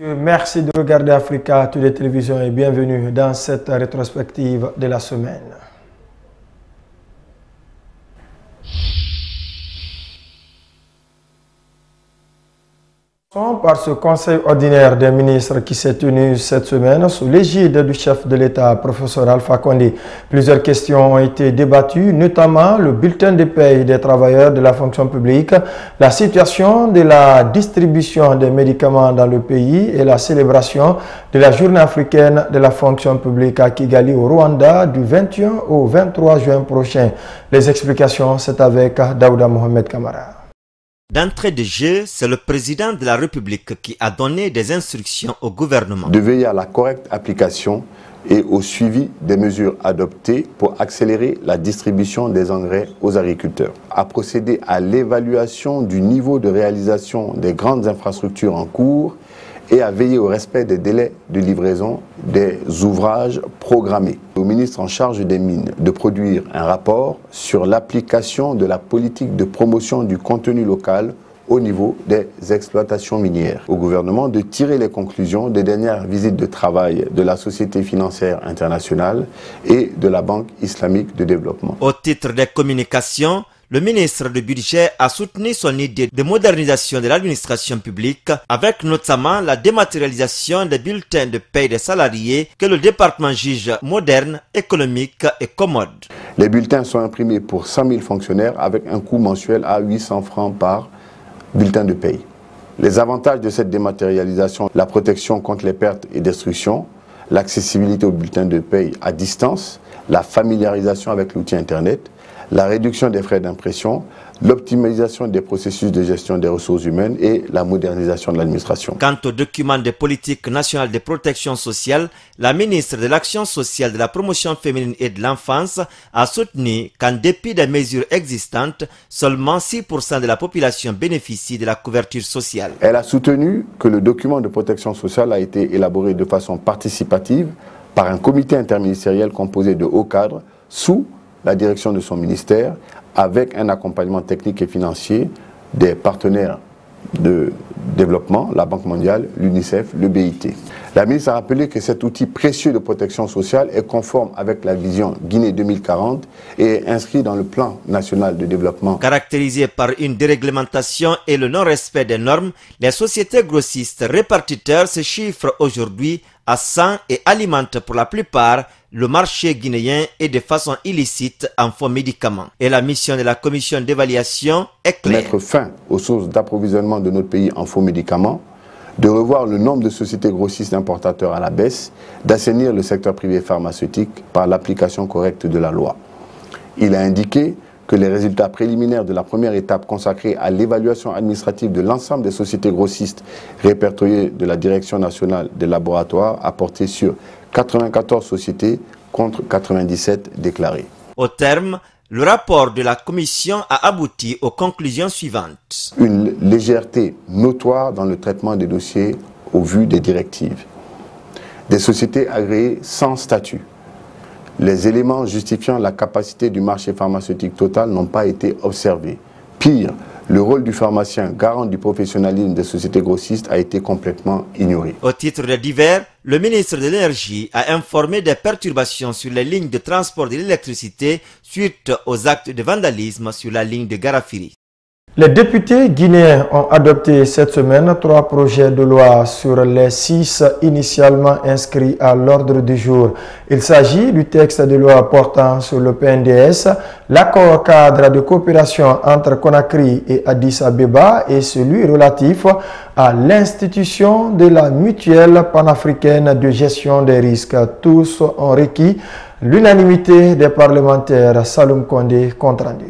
Merci de regarder Africa Today Télévision et bienvenue dans cette rétrospective de la semaine. Par ce conseil ordinaire des ministres qui s'est tenu cette semaine sous l'égide du chef de l'État, professeur Alpha Condé. Plusieurs questions ont été débattues, notamment le bulletin de paie des travailleurs de la fonction publique, la situation de la distribution des médicaments dans le pays et la célébration de la journée africaine de la fonction publique à Kigali au Rwanda du 21 au 23 juin prochain. Les explications, c'est avec Daouda Mohamed Kamara. D'entrée de jeu, c'est le président de la République qui a donné des instructions au gouvernement. De veiller à la correcte application et au suivi des mesures adoptées pour accélérer la distribution des engrais aux agriculteurs. À procéder à l'évaluation du niveau de réalisation des grandes infrastructures en cours et à veiller au respect des délais de livraison des ouvrages programmés. Au ministre en charge des mines de produire un rapport sur l'application de la politique de promotion du contenu local au niveau des exploitations minières. Au gouvernement de tirer les conclusions des dernières visites de travail de la Société financière internationale et de la Banque islamique de développement. Au titre des communications, le ministre du Budget a soutenu son idée de modernisation de l'administration publique avec notamment la dématérialisation des bulletins de paie des salariés que le département juge moderne, économique et commode. Les bulletins sont imprimés pour 100 000 fonctionnaires avec un coût mensuel à 800 francs par bulletin de paie. Les avantages de cette dématérialisation, la protection contre les pertes et destructions, l'accessibilité aux bulletins de paie à distance, la familiarisation avec l'outil Internet, la réduction des frais d'impression, l'optimisation des processus de gestion des ressources humaines et la modernisation de l'administration. Quant au document de politique nationale de protection sociale, la ministre de l'Action sociale, de la promotion féminine et de l'enfance a soutenu qu'en dépit des mesures existantes, seulement 6% de la population bénéficie de la couverture sociale. Elle a soutenu que le document de protection sociale a été élaboré de façon participative par un comité interministériel composé de hauts cadres sous la direction de son ministère, avec un accompagnement technique et financier des partenaires de développement, la Banque mondiale, l'UNICEF, le BIT. La ministre a rappelé que cet outil précieux de protection sociale est conforme avec la vision Guinée 2040 et est inscrit dans le plan national de développement. Caractérisé par une déréglementation et le non-respect des normes, les sociétés grossistes répartiteurs se chiffrent aujourd'hui à 100 et alimentent pour la plupart le marché guinéen et de façon illicite en faux médicaments. Et la mission de la commission d'évaluation est claire. Mettre fin aux sources d'approvisionnement de notre pays en faux médicaments, de revoir le nombre de sociétés grossistes importateurs à la baisse, d'assainir le secteur privé pharmaceutique par l'application correcte de la loi. Il a indiqué que les résultats préliminaires de la première étape consacrée à l'évaluation administrative de l'ensemble des sociétés grossistes répertoriées de la Direction nationale des laboratoires a porté sur 94 sociétés contre 97 déclarées. Au terme, le rapport de la commission a abouti aux conclusions suivantes. Une légèreté notoire dans le traitement des dossiers au vu des directives. Des sociétés agréées sans statut. Les éléments justifiant la capacité du marché pharmaceutique total n'ont pas été observés. Pire, le rôle du pharmacien garant du professionnalisme des sociétés grossistes a été complètement ignoré. Au titre des divers, le ministre de l'Énergie a informé des perturbations sur les lignes de transport de l'électricité suite aux actes de vandalisme sur la ligne de Garafiri. Les députés guinéens ont adopté cette semaine 3 projets de loi sur les 6 initialement inscrits à l'ordre du jour. Il s'agit du texte de loi portant sur le PNDS, l'accord cadre de coopération entre Conakry et Addis Abeba et celui relatif à l'institution de la mutuelle panafricaine de gestion des risques. Tous ont requis l'unanimité des parlementaires. Saloum Condé, compte rendu.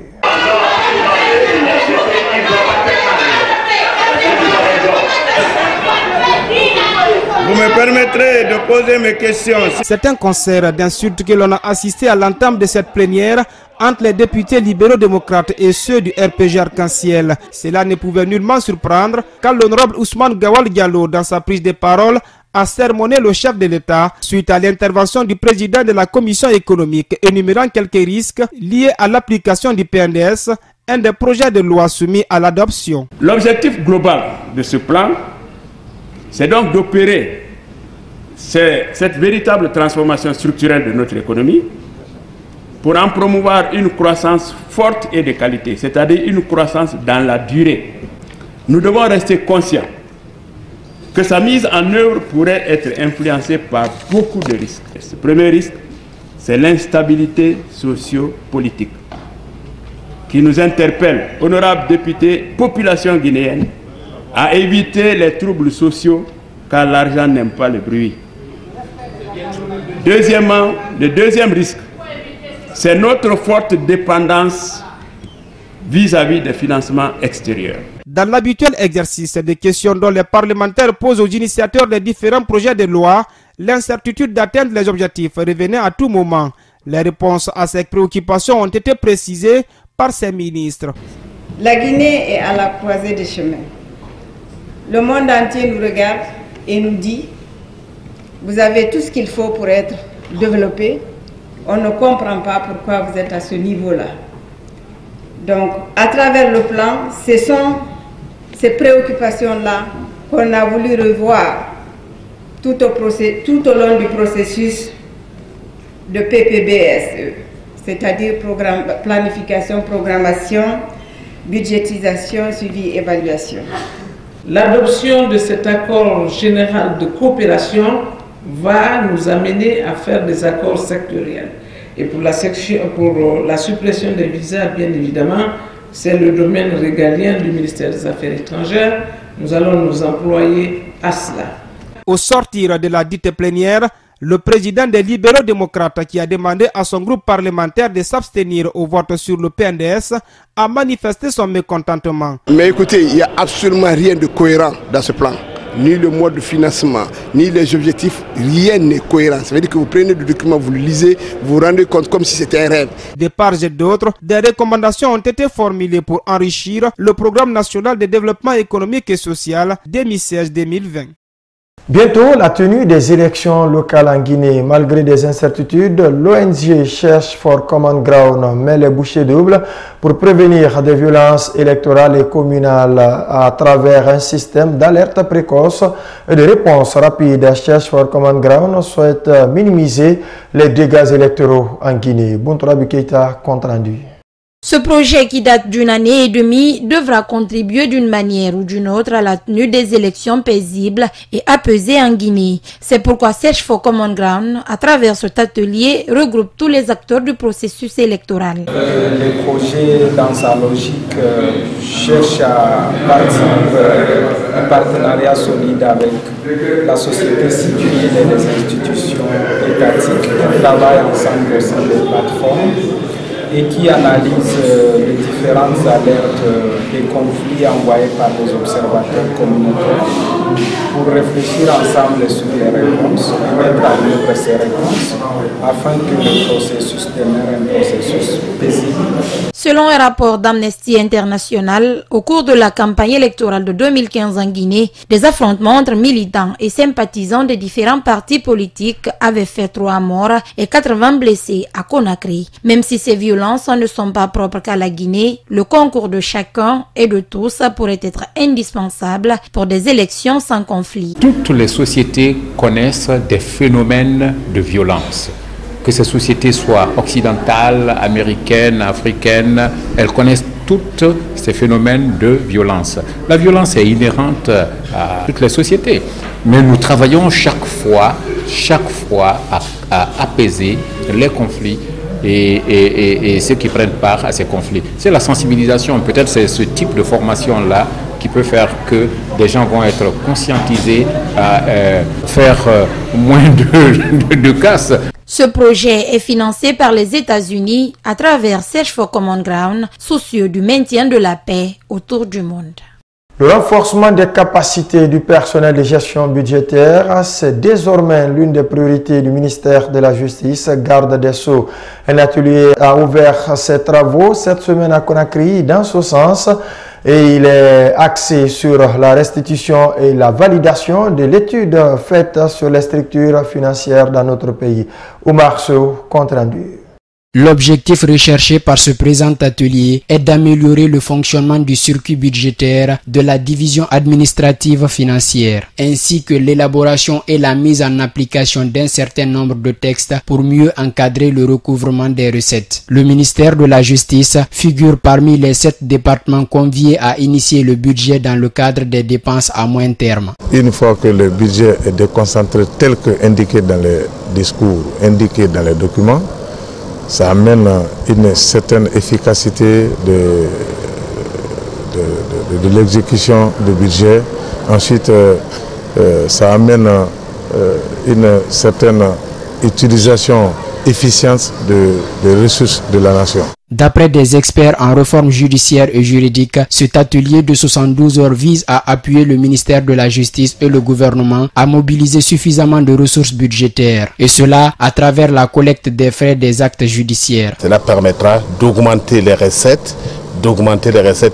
Vous me permettrez de poser mes questions. C'est un concert d'insultes que l'on a assisté à l'entame de cette plénière entre les députés libéraux démocrates et ceux du RPG Arc-en-Ciel. Cela ne pouvait nullement surprendre car l'honorable Ousmane Gawal Diallo, dans sa prise de parole, a sermonné le chef de l'État suite à l'intervention du président de la commission économique énumérant quelques risques liés à l'application du PNDS, un des projets de loi soumis à l'adoption. L'objectif global de ce plan c'est donc d'opérer cette véritable transformation structurelle de notre économie pour en promouvoir une croissance forte et de qualité, c'est-à-dire une croissance dans la durée. Nous devons rester conscients que sa mise en œuvre pourrait être influencée par beaucoup de risques. Et ce premier risque, c'est l'instabilité socio-politique qui nous interpelle, honorables députés, population guinéenne, à éviter les troubles sociaux car l'argent n'aime pas le bruit. Deuxièmement, le deuxième risque, c'est notre forte dépendance vis-à-vis des financements extérieurs. Dans l'habituel exercice des questions dont les parlementaires posent aux initiateurs des différents projets de loi, l'incertitude d'atteindre les objectifs revenait à tout moment. Les réponses à ces préoccupations ont été précisées par ces ministres. La Guinée est à la croisée des chemins. Le monde entier nous regarde et nous dit « Vous avez tout ce qu'il faut pour être développé. On ne comprend pas pourquoi vous êtes à ce niveau-là. » Donc, à travers le plan, ce sont ces préoccupations-là qu'on a voulu revoir tout au long du processus de PPBSE, c'est-à-dire planification, programmation, budgétisation, suivi, évaluation. L'adoption de cet accord général de coopération va nous amener à faire des accords sectoriels. Et pour la suppression des visas, bien évidemment, c'est le domaine régalien du ministère des Affaires étrangères. Nous allons nous employer à cela. Au sortir de la dite plénière, le président des libéraux démocrates, qui a demandé à son groupe parlementaire de s'abstenir au vote sur le PNDS, a manifesté son mécontentement. Mais écoutez, il n'y a absolument rien de cohérent dans ce plan. Ni le mode de financement, ni les objectifs, rien n'est cohérent. Ça veut dire que vous prenez le document, vous le lisez, vous vous rendez compte comme si c'était un rêve. De part et d'autre, des recommandations ont été formulées pour enrichir le programme national de développement économique et social 2016-2020. Bientôt, la tenue des élections locales en Guinée. Malgré des incertitudes, l'ONG Search for Common Ground met les bouchées doubles pour prévenir des violences électorales et communales à travers un système d'alerte précoce et de réponse rapide. Search for Common Ground souhaite minimiser les dégâts électoraux en Guinée. Buntrabi Keita, compte rendu. Ce projet, qui date d'une année et demie, devra contribuer d'une manière ou d'une autre à la tenue des élections paisibles et apaisées en Guinée. C'est pourquoi Search for Common Ground, à travers cet atelier, regroupe tous les acteurs du processus électoral. Le projet, dans sa logique, cherche à bâtir un partenariat solide avec la société civile et les institutions étatiques qui travaillent ensemble au sein des plateformes et qui analyse les différentes alertes des conflits envoyés par les observateurs communautaires pour réfléchir ensemble sur les réponses et mettre en œuvre ces réponses afin que le processus demeure un processus paisible. Selon un rapport d'Amnesty International, au cours de la campagne électorale de 2015 en Guinée, des affrontements entre militants et sympathisants des différents partis politiques avaient fait 3 morts et 80 blessés à Conakry. Même si ces violences ne sont pas propres qu'à la Guinée, le concours de chacun et de tous pourrait être indispensable pour des élections sans conflit. Toutes les sociétés connaissent des phénomènes de violence. Que ces sociétés soient occidentales, américaines, africaines, elles connaissent tous ces phénomènes de violence. La violence est inhérente à toutes les sociétés, mais nous travaillons chaque fois à apaiser les conflits et ceux qui prennent part à ces conflits. C'est la sensibilisation, peut-être c'est ce type de formation-là qui peut faire que des gens vont être conscientisés à faire moins de casse. Ce projet est financé par les États-Unis à travers Search for Common Ground, soucieux du maintien de la paix autour du monde. Le renforcement des capacités du personnel de gestion budgétaire, c'est désormais l'une des priorités du ministère de la Justice, garde des Sceaux. Un atelier a ouvert ses travaux cette semaine à Conakry dans ce sens et il est axé sur la restitution et la validation de l'étude faite sur les structures financières dans notre pays. Oumar Sow, compte rendu. L'objectif recherché par ce présent atelier est d'améliorer le fonctionnement du circuit budgétaire de la division administrative financière, ainsi que l'élaboration et la mise en application d'un certain nombre de textes pour mieux encadrer le recouvrement des recettes. Le ministère de la Justice figure parmi les 7 départements conviés à initier le budget dans le cadre des dépenses à moyen terme. Une fois que le budget est déconcentré tel que indiqué dans les discours, indiqué dans les documents, ça amène une certaine efficacité de l'exécution du budget. Ensuite, ça amène une certaine utilisation efficiente des ressources de la nation. D'après des experts en réforme judiciaire et juridique, cet atelier de 72 heures vise à appuyer le ministère de la Justice et le gouvernement à mobiliser suffisamment de ressources budgétaires, et cela à travers la collecte des frais des actes judiciaires. Cela permettra d'augmenter les recettes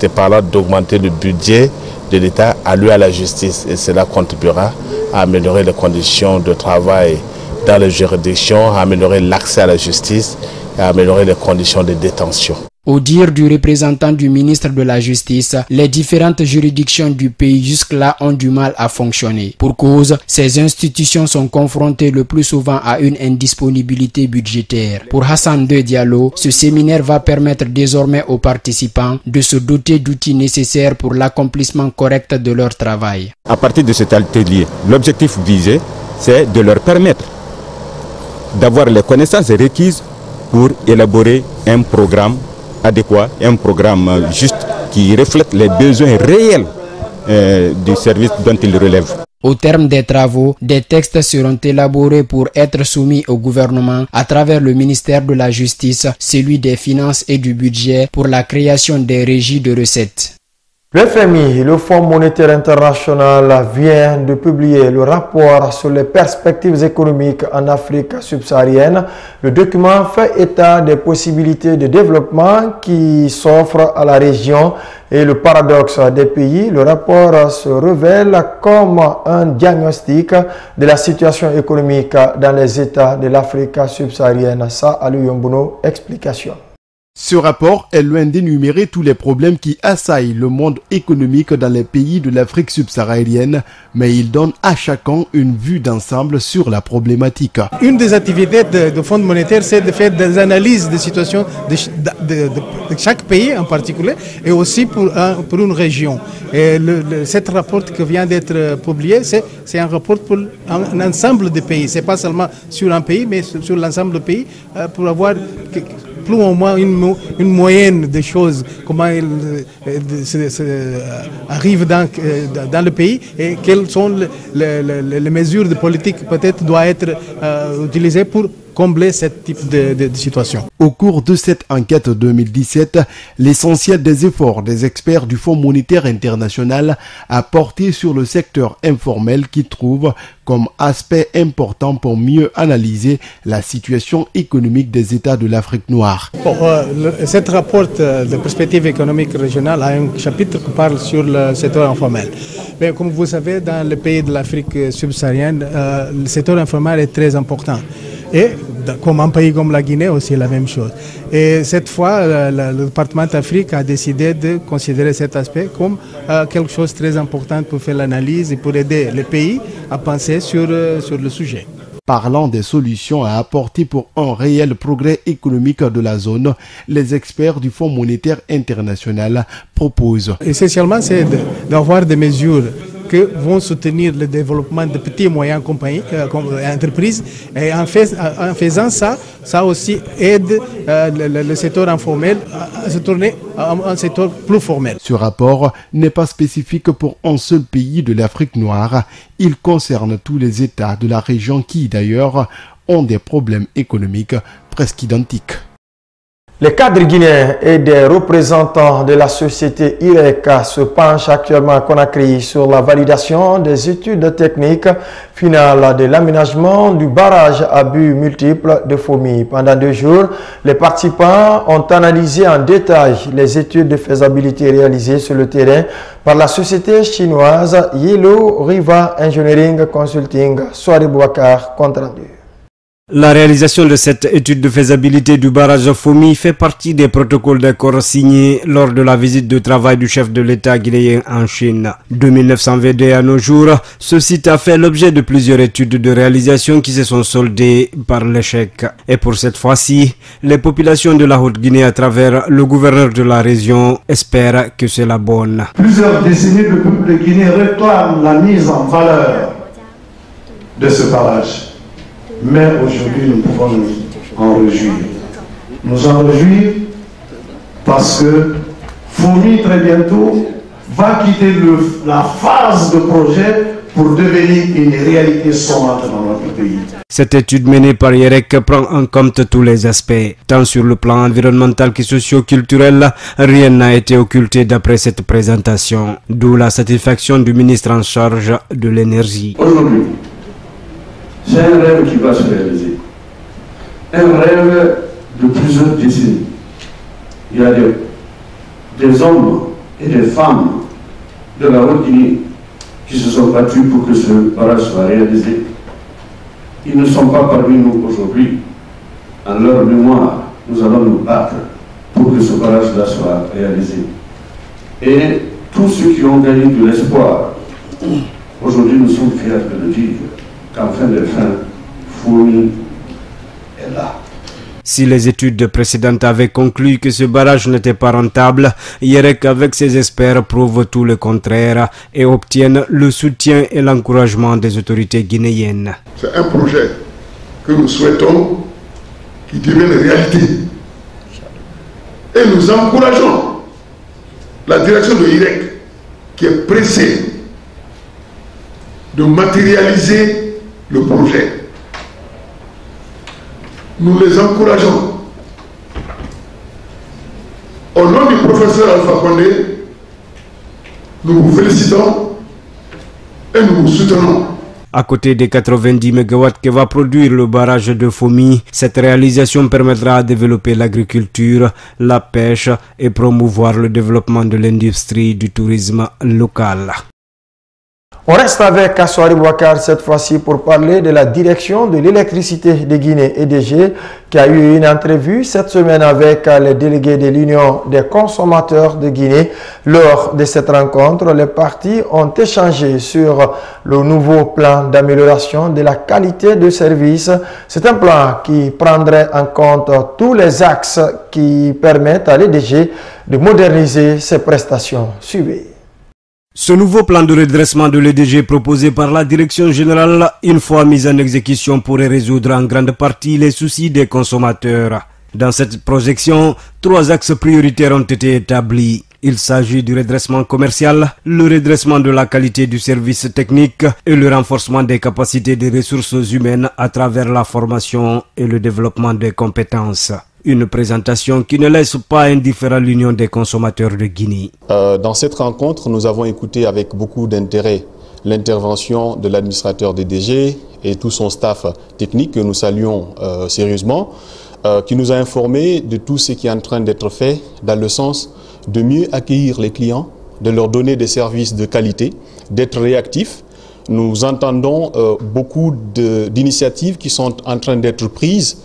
et par là d'augmenter le budget de l'État alloué à la justice, et cela contribuera à améliorer les conditions de travail dans les juridictions, à améliorer l'accès à la justice et à améliorer les conditions de détention. Au dire du représentant du ministre de la Justice, les différentes juridictions du pays jusque-là ont du mal à fonctionner. Pour cause, ces institutions sont confrontées le plus souvent à une indisponibilité budgétaire. Pour Hassan II Diallo, ce séminaire va permettre désormais aux participants de se doter d'outils nécessaires pour l'accomplissement correct de leur travail. À partir de cet atelier, l'objectif visé, c'est de leur permettre d'avoir les connaissances requises pour élaborer un programme adéquat, un programme juste qui reflète les besoins réels du service dont ils relèvent. Au terme des travaux, des textes seront élaborés pour être soumis au gouvernement à travers le ministère de la Justice, celui des Finances et du Budget pour la création des régies de recettes. Le FMI, le Fonds monétaire international, vient de publier le rapport sur les perspectives économiques en Afrique subsaharienne. Le document fait état des possibilités de développement qui s'offrent à la région et le paradoxe des pays. Le rapport se révèle comme un diagnostic de la situation économique dans les États de l'Afrique subsaharienne. Ça, Aliou Yombono, explication. Ce rapport est loin d'énumérer tous les problèmes qui assaillent le monde économique dans les pays de l'Afrique subsaharienne, mais il donne à chacun une vue d'ensemble sur la problématique. Une des activités du Fonds monétaire, c'est de faire des analyses de situation de chaque pays en particulier et aussi pour une région. Et cet rapport qui vient d'être publié, c'est un rapport pour un ensemble de pays. Ce n'est pas seulement sur un pays, mais sur l'ensemble des pays pour avoir plus ou moins une moyenne des choses, comment ils arrivent dans le pays et quelles sont les mesures de politique peut-être doivent être utilisées pour combler ce type de situation. Au cours de cette enquête 2017, l'essentiel des efforts des experts du Fonds monétaire international a porté sur le secteur informel qui trouve comme aspect important pour mieux analyser la situation économique des États de l'Afrique noire. Cet rapport de perspective économique régionale a un chapitre qui parle sur le secteur informel. Mais comme vous savez, dans les pays de l'Afrique subsaharienne, le secteur informel est très important. Et comme un pays comme la Guinée aussi la même chose. Et cette fois, le département d'Afrique a décidé de considérer cet aspect comme quelque chose de très important pour faire l'analyse et pour aider les pays à penser sur le sujet. Parlant des solutions à apporter pour un réel progrès économique de la zone, les experts du Fonds monétaire international proposent. Essentiellement, c'est d'avoir des mesures qui vont soutenir le développement de petites et moyennes entreprises. Et en faisant ça, ça aussi aide le secteur informel à se tourner à un secteur plus formel. Ce rapport n'est pas spécifique pour un seul pays de l'Afrique noire. Il concerne tous les États de la région qui, d'ailleurs, ont des problèmes économiques presque identiques. Les cadres guinéens et des représentants de la société IRECA se penchent actuellement à Conakry sur la validation des études techniques finales de l'aménagement du barrage à but multiple de Fomi. Pendant 2 jours, les participants ont analysé en détail les études de faisabilité réalisées sur le terrain par la société chinoise Yellow River Engineering Consulting. Soirée Bouakar, compte rendu. La réalisation de cette étude de faisabilité du barrage Fomi fait partie des protocoles d'accord signés lors de la visite de travail du chef de l'État guinéen en Chine. De 1922 à nos jours, ce site a fait l'objet de plusieurs études de réalisation qui se sont soldées par l'échec. Et pour cette fois-ci, les populations de la Haute-Guinée à travers le gouverneur de la région espèrent que c'est la bonne. Plusieurs décennies, le peuple de Guinée réclame la mise en valeur de ce barrage. Mais aujourd'hui, nous pouvons nous en réjouir. Nous en réjouir parce que Fomi, très bientôt, va quitter la phase de projet pour devenir une réalité sonnante dans notre pays. Cette étude menée par IEREC prend en compte tous les aspects, tant sur le plan environnemental que socio-culturel. Rien n'a été occulté d'après cette présentation, d'où la satisfaction du ministre en charge de l'énergie. Aujourd'hui, c'est un rêve qui va se réaliser. Un rêve de plusieurs décennies. Il y a des hommes et des femmes de la Haute-Guinée qui se sont battus pour que ce barrage soit réalisé. Ils ne sont pas parmi nous aujourd'hui. En leur mémoire, nous allons nous battre pour que ce barrage-là soit réalisé. Et tous ceux qui ont gagné de l'espoir, aujourd'hui nous sommes fiers de le dire, qu'en fin de fin, Fomi est là. Si les études précédentes avaient conclu que ce barrage n'était pas rentable, IEREC avec ses experts prouve tout le contraire et obtiennent le soutien et l'encouragement des autorités guinéennes. C'est un projet que nous souhaitons qui devienne réalité. Et nous encourageons la direction de IEREC qui est pressée de matérialiser le projet. Nous les encourageons. Au nom du professeur Alpha Condé, nous vous félicitons et nous vous soutenons. À côté des 90 MW que va produire le barrage de Fomi, cette réalisation permettra de développer l'agriculture, la pêche et promouvoir le développement de l'industrie du tourisme local. On reste avec Kassoari Bouakar cette fois-ci pour parler de la direction de l'électricité de Guinée EDG qui a eu une entrevue cette semaine avec les délégués de l'Union des consommateurs de Guinée. Lors de cette rencontre, les parties ont échangé sur le nouveau plan d'amélioration de la qualité de service. C'est un plan qui prendrait en compte tous les axes qui permettent à l'EDG de moderniser ses prestations. Suivez. Ce nouveau plan de redressement de l'EDG proposé par la Direction générale, une fois mis en exécution, pourrait résoudre en grande partie les soucis des consommateurs. Dans cette projection, 3 axes prioritaires ont été établis. Il s'agit du redressement commercial, le redressement de la qualité du service technique et le renforcement des capacités des ressources humaines à travers la formation et le développement des compétences. Une présentation qui ne laisse pas indifférent l'Union des consommateurs de Guinée. Dans cette rencontre, nous avons écouté avec beaucoup d'intérêt l'intervention de l'administrateur DDG et tout son staff technique que nous saluons sérieusement, qui nous a informé de tout ce qui est en train d'être fait dans le sens de mieux accueillir les clients, de leur donner des services de qualité, d'être réactifs. Nous entendons beaucoup d'initiatives qui sont en train d'être prises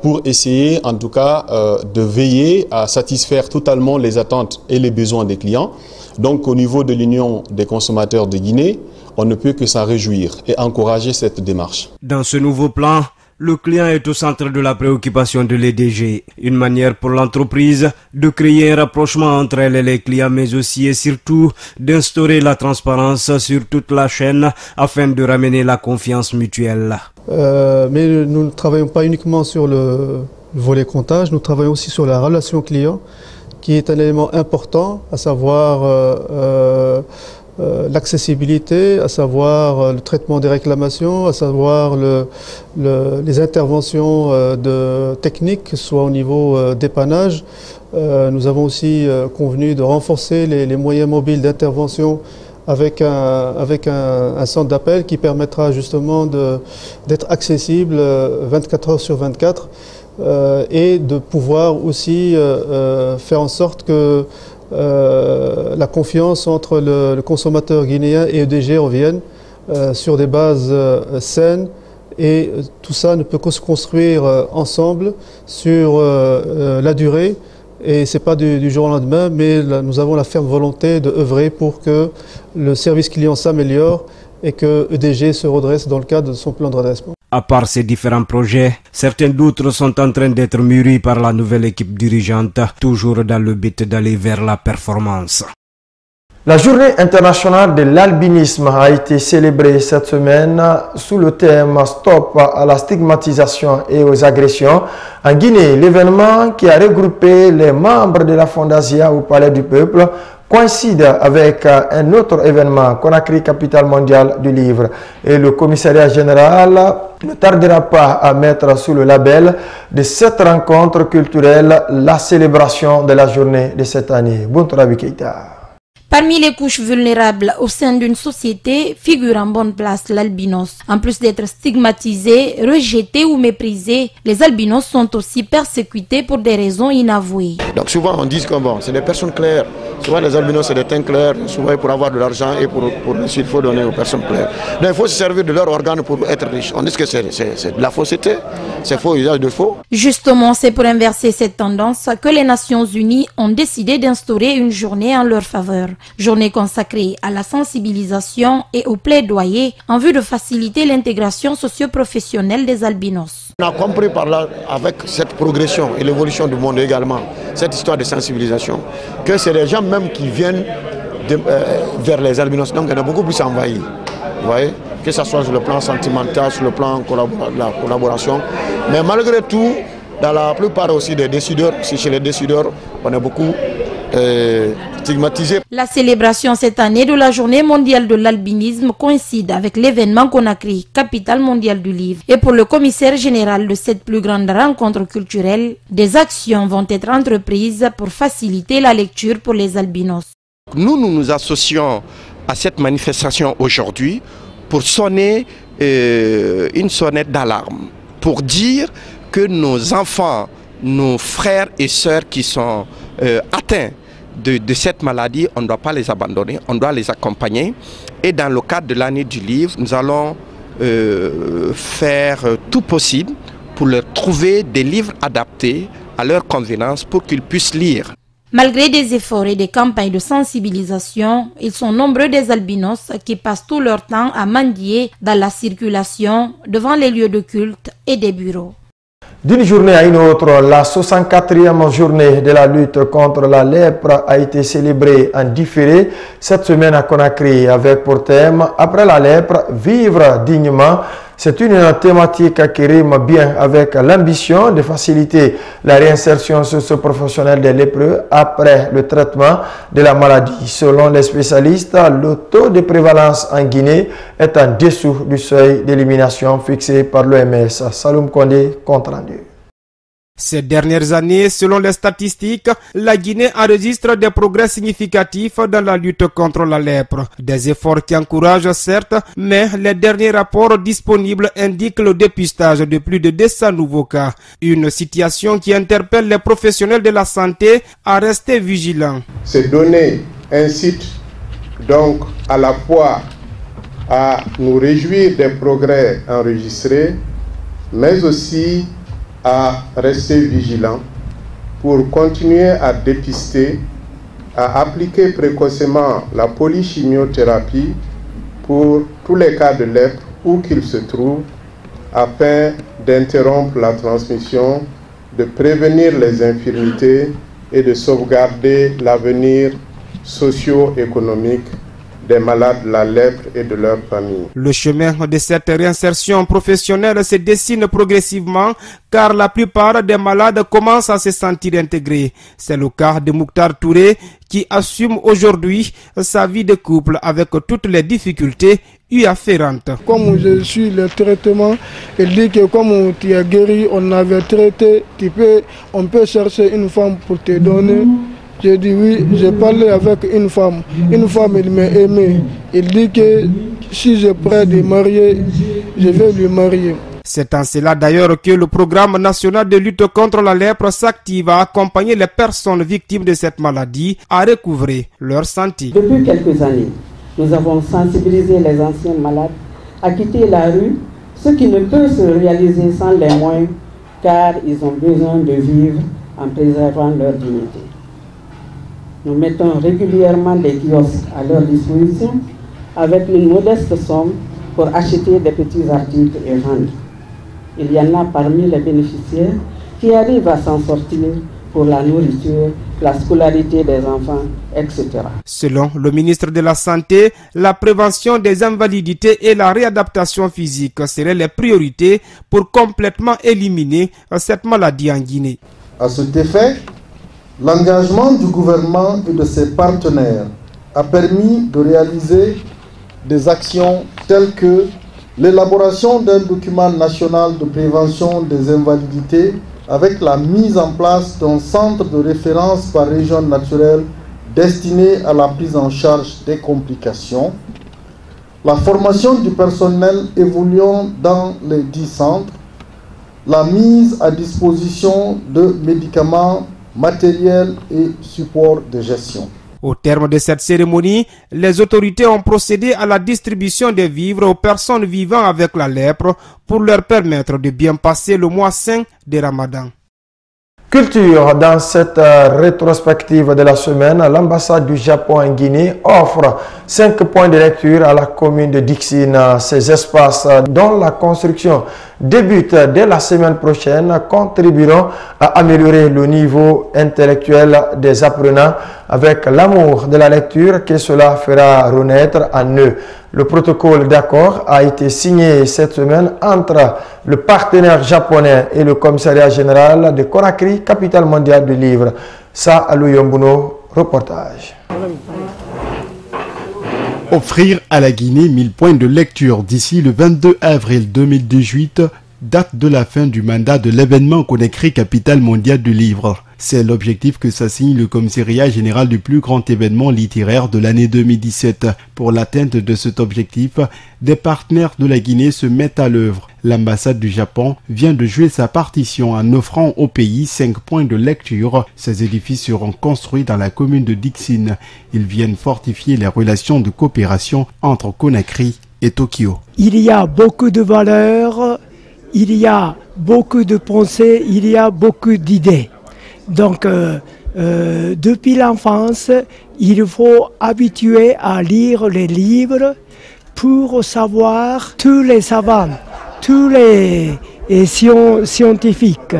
pour essayer en tout cas de veiller à satisfaire totalement les attentes et les besoins des clients. Donc au niveau de l'Union des consommateurs de Guinée, on ne peut que s'en réjouir et encourager cette démarche. Dans ce nouveau plan, le client est au centre de la préoccupation de l'EDG. Une manière pour l'entreprise de créer un rapprochement entre elle et les clients, mais aussi et surtout d'instaurer la transparence sur toute la chaîne afin de ramener la confiance mutuelle. Mais nous ne travaillons pas uniquement sur le volet comptage, nous travaillons aussi sur la relation client, qui est un élément important, à savoir l'accessibilité, à savoir le traitement des réclamations, à savoir les interventions techniques, que ce soit au niveau dépannage. Nous avons aussi convenu de renforcer les moyens mobiles d'intervention avec un centre d'appel qui permettra justement d'être accessible 24 heures sur 24 et de pouvoir aussi faire en sorte que la confiance entre le consommateur guinéen et EDG revienne sur des bases saines et tout ça ne peut que se construire ensemble sur la durée. Et ce n'est pas du jour au lendemain, mais nous avons la ferme volonté d'œuvrer pour que le service client s'améliore et que EDG se redresse dans le cadre de son plan de redressement. À part ces différents projets, certains d'autres sont en train d'être mûris par la nouvelle équipe dirigeante, toujours dans le but d'aller vers la performance. La journée internationale de l'albinisme a été célébrée cette semaine sous le thème « Stop à la stigmatisation et aux agressions ». En Guinée, l'événement qui a regroupé les membres de la Fondasia au Palais du Peuple coïncide avec un autre événement, Conakry, capitale mondiale du livre. Et le commissariat général ne tardera pas à mettre sous le label de cette rencontre culturelle la célébration de la journée de cette année. Bontourabi Keita. Parmi les couches vulnérables au sein d'une société figure en bonne place l'albinos. En plus d'être stigmatisés, rejetés ou méprisés, les albinos sont aussi persécutés pour des raisons inavouées. Donc souvent on dit que bon, c'est des personnes claires. Souvent les albinos c'est des teintes clairs, souvent pour avoir de l'argent et pour il faut donner aux personnes claires. Donc il faut se servir de leurs organes pour être riche. On dit que c'est de la fausseté, c'est faux, usage de faux. Justement, c'est pour inverser cette tendance que les Nations Unies ont décidé d'instaurer une journée en leur faveur. Journée consacrée à la sensibilisation et au plaidoyer en vue de faciliter l'intégration socio-professionnelle des albinos. On a compris par là, avec cette progression et l'évolution du monde également, cette histoire de sensibilisation, que c'est des gens même qui viennent vers les albinos. Donc il y en a beaucoup plus envahis. Vous voyez, que ce soit sur le plan sentimental, sur le plan de la collaboration. Mais malgré tout, dans la plupart aussi des décideurs, si chez les décideurs, on est beaucoup stigmatisés. La célébration cette année de la journée mondiale de l'albinisme coïncide avec l'événement Conakry, capitale mondiale du livre. Et pour le commissaire général de cette plus grande rencontre culturelle, des actions vont être entreprises pour faciliter la lecture pour les albinos. Nous nous associons à cette manifestation aujourd'hui pour sonner une sonnette d'alarme, pour dire que nos enfants, nos frères et sœurs qui sont atteints de cette maladie, on ne doit pas les abandonner, on doit les accompagner. Et dans le cadre de l'année du livre, nous allons faire tout possible pour leur trouver des livres adaptés à leur convenance pour qu'ils puissent lire. Malgré des efforts et des campagnes de sensibilisation, ils sont nombreux des albinos qui passent tout leur temps à mendier dans la circulation, devant les lieux de culte et des bureaux. D'une journée à une autre, la 64e journée de la lutte contre la lèpre a été célébrée en différé cette semaine à Conakry avec pour thème « Après la lèpre, vivre dignement ». C'est une thématique qui rime bien avec l'ambition de faciliter la réinsertion socio-professionnelle des lépreux après le traitement de la maladie. Selon les spécialistes, le taux de prévalence en Guinée est en dessous du seuil d'élimination fixé par l'OMS. Saloum Kondé, compte rendu. Ces dernières années, selon les statistiques, la Guinée enregistre des progrès significatifs dans la lutte contre la lèpre. Des efforts qui encouragent certes, mais les derniers rapports disponibles indiquent le dépistage de plus de 200 nouveaux cas. Une situation qui interpelle les professionnels de la santé à rester vigilants. Ces données incitent donc à la fois à nous réjouir des progrès enregistrés, mais aussi à rester vigilants pour continuer à dépister, à appliquer précocement la polychimiothérapie pour tous les cas de lèpre où qu'ils se trouvent, afin d'interrompre la transmission, de prévenir les infirmités et de sauvegarder l'avenir socio-économique des malades de la lèpre et de leurs familles. Le chemin de cette réinsertion professionnelle se dessine progressivement car la plupart des malades commencent à se sentir intégrés. C'est le cas de Mouktar Touré qui assume aujourd'hui sa vie de couple avec toutes les difficultés y afférentes. Comme je suis le traitement, il dit que comme tu es guéri, on avait traité, on peut chercher une femme pour te donner. J'ai dit oui, j'ai parlé avec une femme, il m'a aimé. Il dit que si je prends de marier, je vais lui marier. C'est en cela d'ailleurs que le programme national de lutte contre la lèpre s'active à accompagner les personnes victimes de cette maladie à recouvrer leur santé. Depuis quelques années, nous avons sensibilisé les anciens malades à quitter la rue ce qui ne peut se réaliser sans les moyens, car ils ont besoin de vivre en préservant leur dignité. Nous mettons régulièrement des kiosques à leur disposition avec une modeste somme pour acheter des petits articles et vendre. Il y en a parmi les bénéficiaires qui arrivent à s'en sortir pour la nourriture, la scolarité des enfants, etc. Selon le ministre de la Santé, la prévention des invalidités et la réadaptation physique seraient les priorités pour complètement éliminer cette maladie en Guinée. À cet effet, l'engagement du gouvernement et de ses partenaires a permis de réaliser des actions telles que l'élaboration d'un document national de prévention des invalidités avec la mise en place d'un centre de référence par région naturelle destiné à la prise en charge des complications, la formation du personnel évoluant dans les 10 centres, la mise à disposition de médicaments, matériel et support de gestion. Au terme de cette cérémonie, les autorités ont procédé à la distribution des vivres aux personnes vivant avec la lèpre pour leur permettre de bien passer le mois saint de Ramadan. Culture, dans cette rétrospective de la semaine, l'ambassade du Japon en Guinée offre 5 points de lecture à la commune de Dixine. Ces espaces, dont la construction débute dès la semaine prochaine, contribueront à améliorer le niveau intellectuel des apprenants avec l'amour de la lecture que cela fera renaître en eux. Le protocole d'accord a été signé cette semaine entre le partenaire japonais et le commissariat général de Conakry, capitale mondiale du livre. Ça, Alou Yombuno, reportage. Offrir à la Guinée 1000 points de lecture d'ici le 22 avril 2018, date de la fin du mandat de l'événement Conakry, capitale mondiale du livre. C'est l'objectif que s'assigne le commissariat général du plus grand événement littéraire de l'année 2017. Pour l'atteinte de cet objectif, des partenaires de la Guinée se mettent à l'œuvre. L'ambassade du Japon vient de jouer sa partition en offrant au pays 5 points de lecture. Ces édifices seront construits dans la commune de Dixine. Ils viennent fortifier les relations de coopération entre Conakry et Tokyo. Il y a beaucoup de valeurs, il y a beaucoup de pensées, il y a beaucoup d'idées. Donc, depuis l'enfance, il faut habituer à lire les livres pour savoir tous les savants, tous les scientifiques.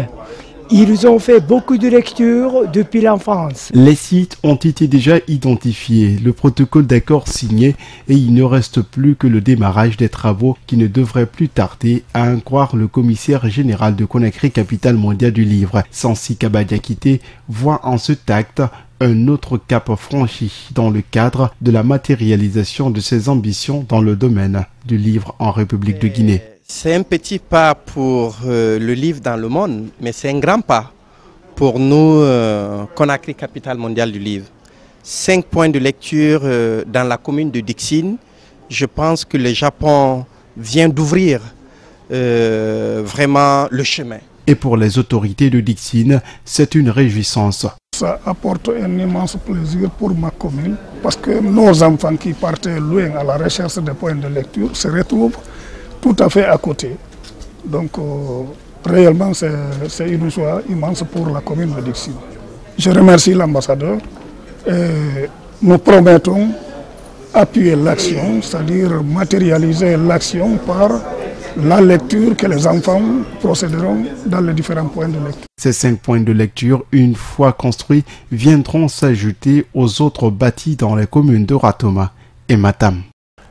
Ils ont fait beaucoup de lectures depuis l'enfance. Les sites ont été déjà identifiés, le protocole d'accord signé et il ne reste plus que le démarrage des travaux qui ne devraient plus tarder, à en croire le commissaire général de Conakry, capitale mondiale du livre. Sansi Kabadiakité voit en cet acte un autre cap franchi dans le cadre de la matérialisation de ses ambitions dans le domaine du livre en République de Guinée. C'est un petit pas pour le livre dans le monde, mais c'est un grand pas pour nous, Conakry, capitale mondiale du livre. 5 points de lecture dans la commune de Dixine. Je pense que le Japon vient d'ouvrir vraiment le chemin. Et pour les autorités de Dixine, c'est une réjouissance. Ça apporte un immense plaisir pour ma commune, parce que nos enfants qui partaient loin à la recherche des points de lecture se retrouvent tout à fait à côté. Donc réellement c'est une joie immense pour la commune de Dixine. Je remercie l'ambassadeur et nous promettons appuyer l'action, c'est-à-dire matérialiser l'action par la lecture que les enfants procéderont dans les différents points de lecture. Ces 5 points de lecture, une fois construits, viendront s'ajouter aux autres bâtis dans les communes de Ratoma et Matam.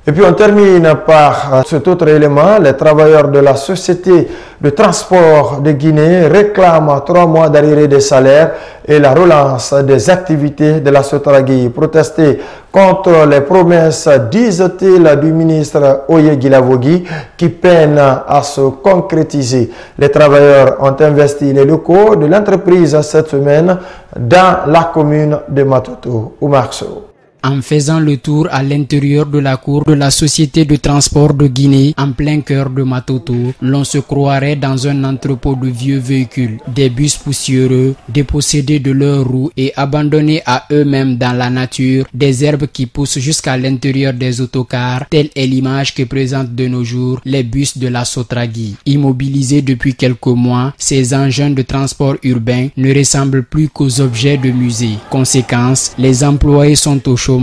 Et puis on termine par cet autre élément. Les travailleurs de la société de transport de Guinée réclament 3 mois d'arrêt des salaires et la relance des activités de la Sotragui. Protester contre les promesses, disent-ils, du ministre Oye Guilavogui qui peine à se concrétiser. Les travailleurs ont investi les locaux de l'entreprise cette semaine dans la commune de Matoto. Oumar Sow. En faisant le tour à l'intérieur de la cour de la Société de transport de Guinée, en plein cœur de Matoto, l'on se croirait dans un entrepôt de vieux véhicules. Des bus poussiéreux, dépossédés de leurs roues et abandonnés à eux-mêmes dans la nature, des herbes qui poussent jusqu'à l'intérieur des autocars, telle est l'image que présentent de nos jours les bus de la Sotragui. Immobilisés depuis quelques mois, ces engins de transport urbain ne ressemblent plus qu'aux objets de musée. Conséquence, les employés sont au chômage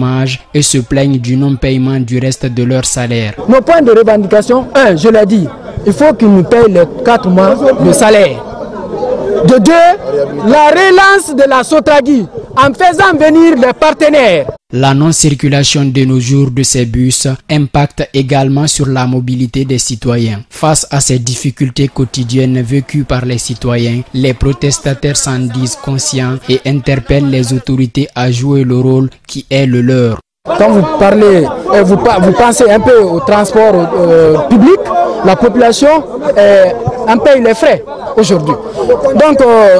et se plaignent du non-paiement du reste de leur salaire. Nos points de revendication, je l'ai dit, il faut qu'ils nous payent les 4 mois de salaire. De 2, la relance de la Sotragui en faisant venir les partenaires. La non-circulation de nos jours de ces bus impacte également sur la mobilité des citoyens. Face à ces difficultés quotidiennes vécues par les citoyens, les protestataires s'en disent conscients et interpellent les autorités à jouer le rôle qui est le leur. Quand vous parlez, vous pensez un peu au transport public, la population en paye les frais aujourd'hui. Donc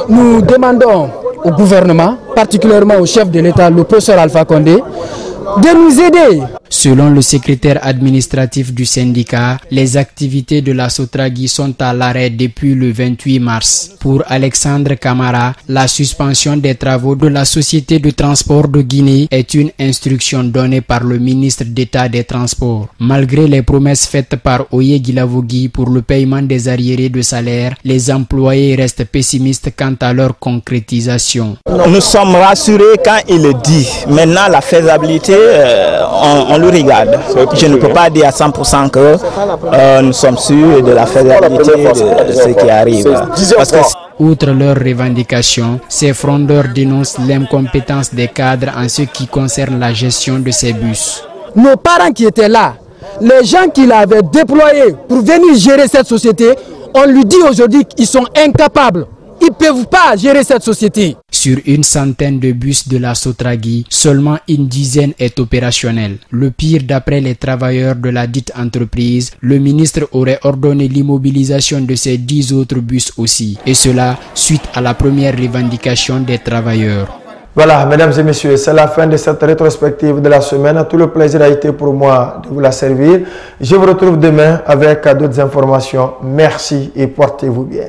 nous demandons au gouvernement, particulièrement au chef de l'État, le professeur Alpha Condé, de nous aider. Selon le secrétaire administratif du syndicat, les activités de la Sotragui sont à l'arrêt depuis le 28 mars. Pour Alexandre Camara, la suspension des travaux de la Société de transport de Guinée est une instruction donnée par le ministre d'État des Transports. Malgré les promesses faites par Oye Guilavogui pour le paiement des arriérés de salaire, les employés restent pessimistes quant à leur concrétisation. Nous sommes rassurés quand il le dit. Maintenant, la faisabilité, on le regarde. Je ne peux pas dire à 100% que nous sommes sûrs de la faisabilité de ce qui arrive. Parce que outre leurs revendications, ces frondeurs dénoncent l'incompétence des cadres en ce qui concerne la gestion de ces bus. Nos parents qui étaient là, les gens qui l'avaient déployé pour venir gérer cette société, on lui dit aujourd'hui qu'ils sont incapables. Ils ne peuvent pas gérer cette société. Sur une centaine de bus de la Sotragui, seulement une dizaine est opérationnelle. Le pire, d'après les travailleurs de la dite entreprise, le ministre aurait ordonné l'immobilisation de ces 10 autres bus aussi. Et cela suite à la première revendication des travailleurs. Voilà, mesdames et messieurs, c'est la fin de cette rétrospective de la semaine. Tout le plaisir a été pour moi de vous la servir. Je vous retrouve demain avec d'autres informations. Merci et portez-vous bien.